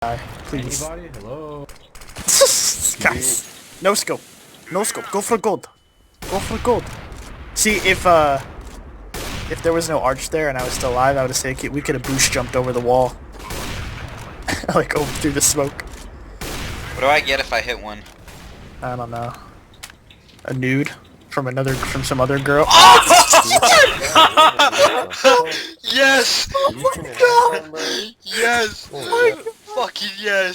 Please. Anybody? Hello? Guys. No scope. No scope. Go for gold. Go for gold. See, if there was no arch there and I was still alive, I would have said we could have boost jumped over the wall. Like, over through the smoke. What do I get if I hit one? I don't know. A nude from some other girl. Yes! Oh my god! Yes! Oh my Fucking yes!